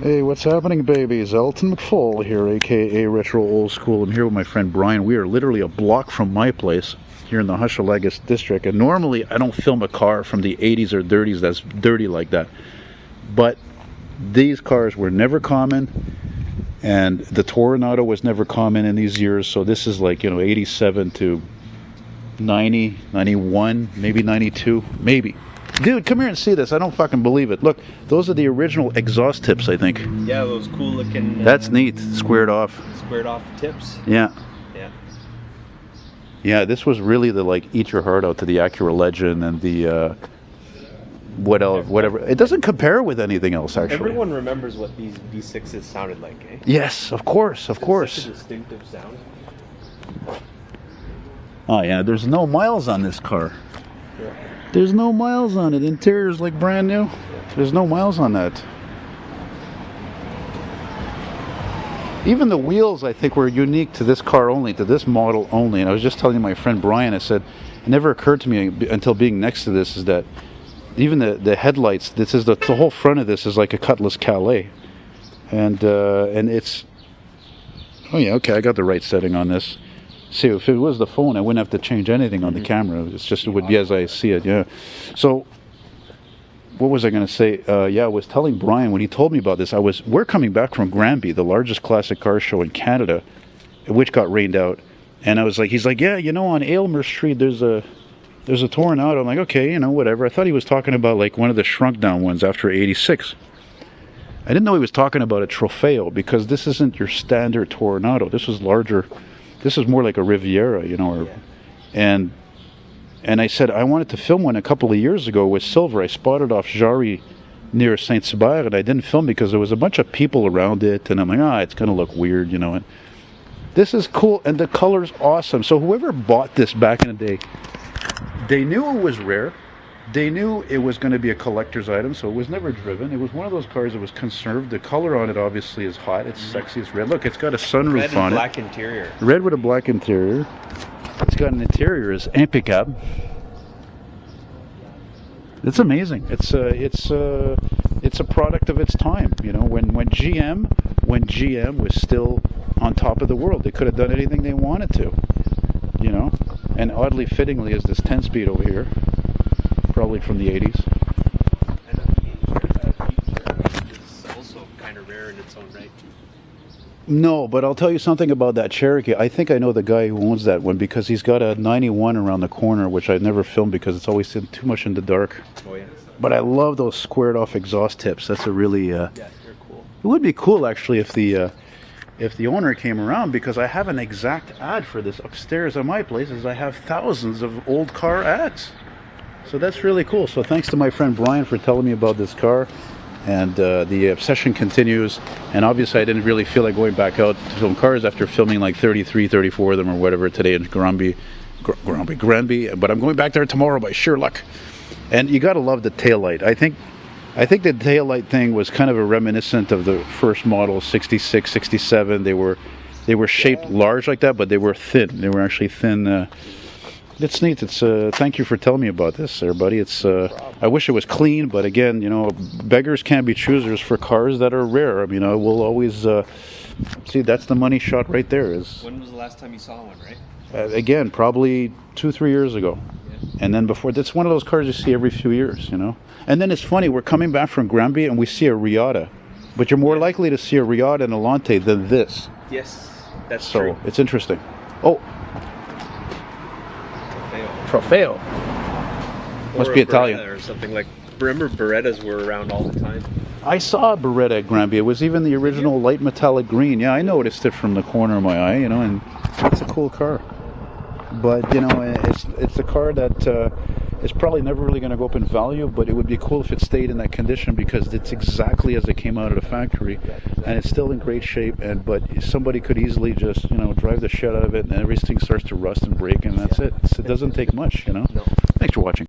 Hey, what's happening, babies? Elton McFall here, aka Retro Old School. I'm here with my friend Brian. We are literally a block from my place here in the Hochelaga district. And normally I don't film a car from the 80s or 30s that's dirty like that. But these cars were never common, and the Toronado was never common in these years. So this is like, 87 to 90, 91, maybe 92, maybe. Dude, come here and see this. I don't fucking believe it. Look, those are the original exhaust tips, I think. Yeah, those cool looking... That's neat. Squared off. Squared off tips. Yeah. Yeah. Yeah, this was really the, eat your heart out to the Acura Legend and the, what else, whatever. It doesn't compare with anything else, actually. Everyone remembers what these V6s sounded like, eh? Yes, of course, of course. Such a distinctive sound. Oh, yeah, there's no miles on this car. Yeah. There's no miles on it. Interior's like brand new. There's no miles on that. Even the wheels, I think, were unique to this car only, to this model only. And I was just telling my friend Brian, I said, it never occurred to me until being next to this, is that even the headlights, this is the whole front of this is like a Cutlass Calais. And it's... Oh yeah, okay, I got the right setting on this. See, if it was the phone, I wouldn't have to change anything on the camera. It's just, it would be as I see it, yeah. So, what was I going to say? Yeah, I was telling Brian, when he told me about this, we're coming back from Granby, the largest classic car show in Canada, which got rained out. And I was like, he's like, yeah, on Aylmer Street, there's a Toronado. I'm like, okay, whatever. I thought he was talking about one of the shrunk down ones after 86. I didn't know he was talking about a Trofeo, because this isn't your standard Toronado. This was larger. This is more like a Riviera, and I said I wanted to film one a couple of years ago with silver. I spotted off Jarry near Saint-Hubert, and I didn't film because there was a bunch of people around it, and I'm like, it's going to look weird, And this is cool, and the color's awesome. So whoever bought this back in the day, they knew it was rare. They knew it was going to be a collector's item, so it was never driven. It was one of those cars that was conserved. The color on it obviously is hot. It's sexy. It's red. Look, it's got a sunroof red on it. Red black interior. Red with a black interior. It's got an interior is impeccable. It's amazing. It's a product of its time. When GM was still on top of the world, they could have done anything they wanted to. And oddly fittingly is this 10-speed over here. Probably from the 80s. And the feature is also kind of rare in its own right. No, but I'll tell you something about that Cherokee. I think I know the guy who owns that one, because he's got a 91 around the corner, which I've never filmed because it's always too much in the dark. Oh yeah. But I love those squared off exhaust tips. That's a really... yeah, they're cool. It would be cool actually if the owner came around, because I have an exact ad for this upstairs at my place, as I have thousands of old car ads. So that's really cool. So thanks to my friend Brian for telling me about this car, and the obsession continues. And obviously I didn't really feel like going back out to film cars after filming 33, 34 of them or whatever today in Granby, but I'm going back there tomorrow by sheer luck. And you gotta love the taillight. I think the taillight thing was kind of a reminiscent of the first model, 66, 67. They were shaped large like that, but they were thin. They were actually thin. It's neat. It's thank you for telling me about this, everybody. It's I wish it was clean, but again, beggars can't be choosers for cars that are rare. I mean, I will always see. That's the money shot right there. When was the last time you saw one? Right. Again, probably 2-3 years ago, and then before. That's one of those cars you see every few years, And then it's funny. We're coming back from Granby and we see a Riata, but you're more likely to see a Riata and a Lante than this. Yes, that's true. So it's interesting. Oh. Trofeo. Must be Italian. Or something like. Remember, Berettas were around all the time. I saw a Beretta at Granby. It was even the original light metallic green. Yeah, I noticed it from the corner of my eye. And it's a cool car. But it's a car that is probably never really going to go up in value. But it would be cool if it stayed in that condition, because it's exactly as it came out of the factory, and it's still in great shape. But somebody could easily just drive the shit out of it, and everything starts to rust and break, and that's it. It doesn't take much. No. Thanks for watching.